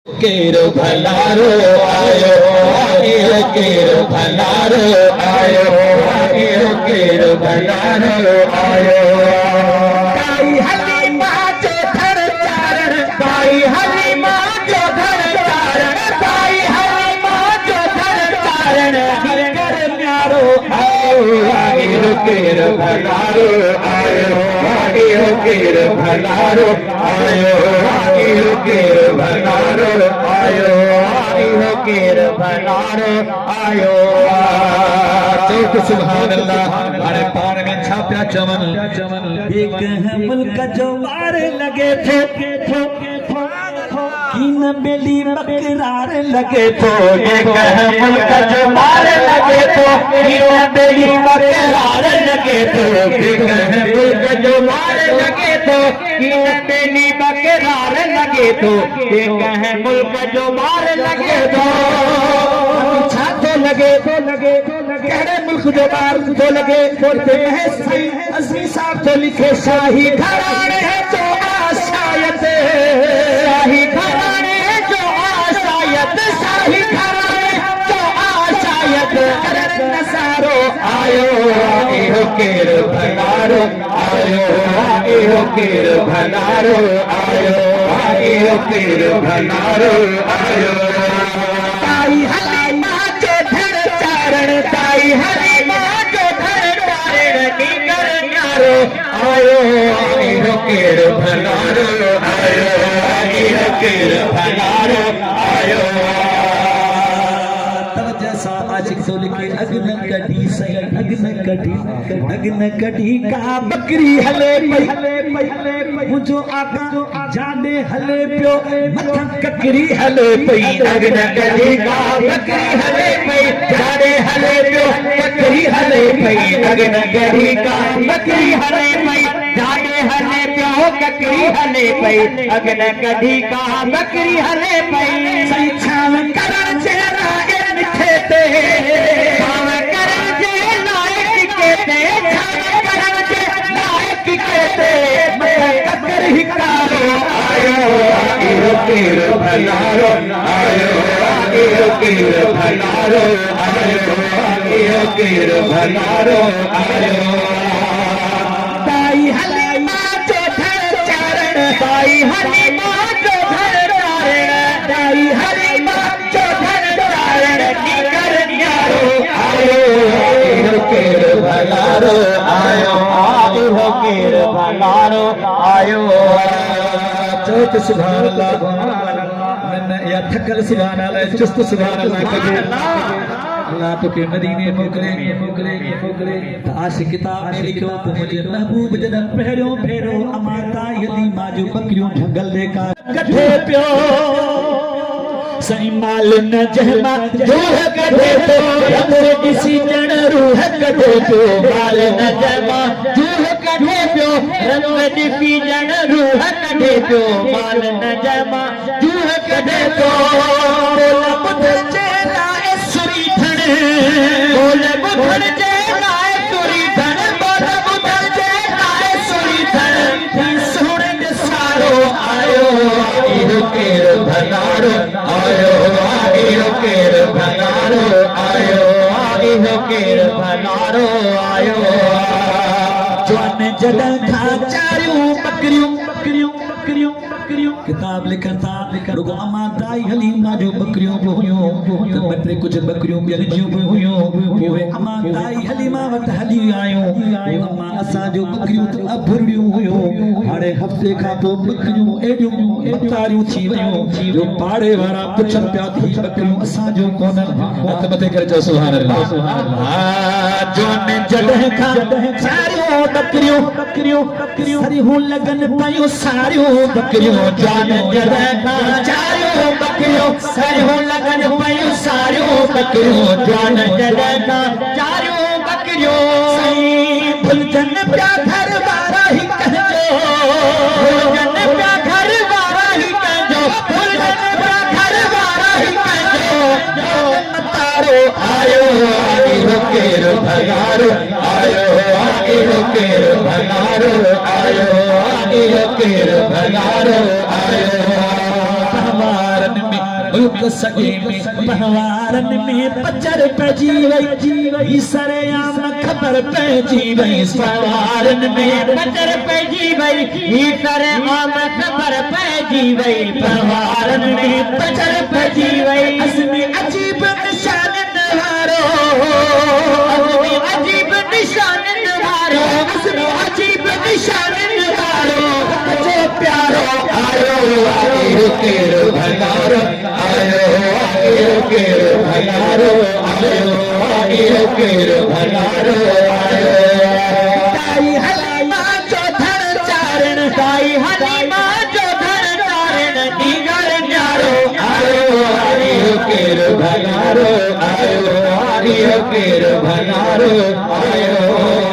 केरो भलारो आयो केरो भलारो आयो केरो भलारो आयो काई हलीमा जो धर चारण काई हलीमा जो धर चारण काई हलीमा जो धर चारण कर न्यारो आयो केरो भलारो आयो केरो भलारो आयो केरो भलारो आयो केरो भलारो आयो चौक सुभान अल्लाह हमारे पार में छाप्या चमन एक है मुल्क जो मार लगे थे कीन बेली बकरार लगे तो एक है मुल्क जो मार लगे तो कीन बेली बकरार लगे तो एक है मुल्क जो मार लगे तो कीन बेली बकरार लगे तो एक है मुल्क जो मार लगे तो छाते लगे कहरे मुल्क जो मार तो लगे बोलते हैं सही असली साहब तो लिखे शाही घराने है जो आशायत शाही घराने है जो आशायत शाही घराने जो आशायत अरे नसारो आयो केरो भलारो आयो केरो भलारो आयो केरो भलारो आयो ताई हलीमा जो धर चारण ताई हलीमा जो धर चारण की कर न्यारो आयो केरो भलारो आयो केरो भलारो आयो आशिक तो लिखे अग्न कटी का बकरी हले पई मुझो आका जाने हले पियो मथा ककरी हले पई अग्न कटी का बकरी हले पई जाने हले पियो ककरी हले पई अग्न कटी का बकरी हले पई जाने हले पियो ककरी हले पई अग्न कटी का बकरी हले पई सही छाव करण चेहरा खेते छाव करण जे लायक केते छाव करण जे लायक केते ककर हिकारो आयो केरो भलारो आयो केरो भलारो आयो केरो भलारो आयो ताई हलीमा जो धर चारण ताई हलीमा जो धर चारण ताई हलीमा जो धर चारण की कर न्यारो आयो केरो भलारो आयो केरो भलारो आयो चौथ सुभान अल्लाह या थकल सुभान अल्लाह चुस्त सुभान अल्लाह कजे अल्लाह तो के मदीने मोकले आशिक किताब में लिखो तो मुझे महबूब जन फेरो अमाता यदि माजू बकरियों जंगल देखा कठे पियो सही माल न जहमा रूह कढे तो रब किसी जन रूह कढे तो माल न जहमा रूह कढे पियो रब किसी जन रूह कढे तो माल न जहमा रूह कढे तो बोल बुधर जे लाए सुरी धन बोल बुधर जे लाए सुरी धन बोल बुधर जे लाए सुरी धन सोने दे सारो आयो केरो भलारो आयो केरो भलारो आयो केरो भलारो आयो जवान जडन खा चारियूं बकरियूं किताब लिखन था रुगो अमा दाई हलीमा जो बकरियों भी हुयूं तो बटरे कुछ बकरियों ॿियनि जूं बि हुयूं उहे अमा दाई हलीमा वटि हली आयूं अमा असां जो बकरियूं त अभुरियूं हुयूं हाणे हफ़्ते खां पोइ बकरियूं एॾियूं तारियूं थी वयूं जो पाड़े वारा पुछनि पिया थी बकरियूं असां जो कोन्हनि हथ मथे करे चओ सुभान अल्लाह जोन जॾहिं खां सारियूं बकरियूं सरियूं लॻनि पयूं सारियूं बकरियूं जान जॾहिं खां चारियूं बकरियूं सरियूं लॻनि पयूं सारियूं बकरियूं जान जॾहिं खां चारियूं बकरियूं भुलजनि पिया घर वारा ही कहजो भुलजनि पिया घर वारा ही कहजो भुलजनि पिया घर वारा ही कहजो मतारो आयो केरो भलारो आयो केरो भलारो आयो केरो भलारो आयो हमारन में मुल्क सॼे में पहवारन में पचर पइजी वई सरेआम ख़बर पइजी वई पहवारन में पचर पइजी वई सरेआम ख़बर पइजी वई पहवारन में पचर पइजी वई असमी अजीब निशान वारो अजीब निशान वारो असमी अजीब निशान वारो जो प्यारो आयो आयो केरो भंडारो आयो आयो केरो भंडारो आयो आयो केरो भंडारो आयो ताई हलीमा जो धन चारण ताई हलीमा जो धन चारण दीगर न्यारो आयो आयो केरो भंडारो आयो आयो केरो भंडारो आयो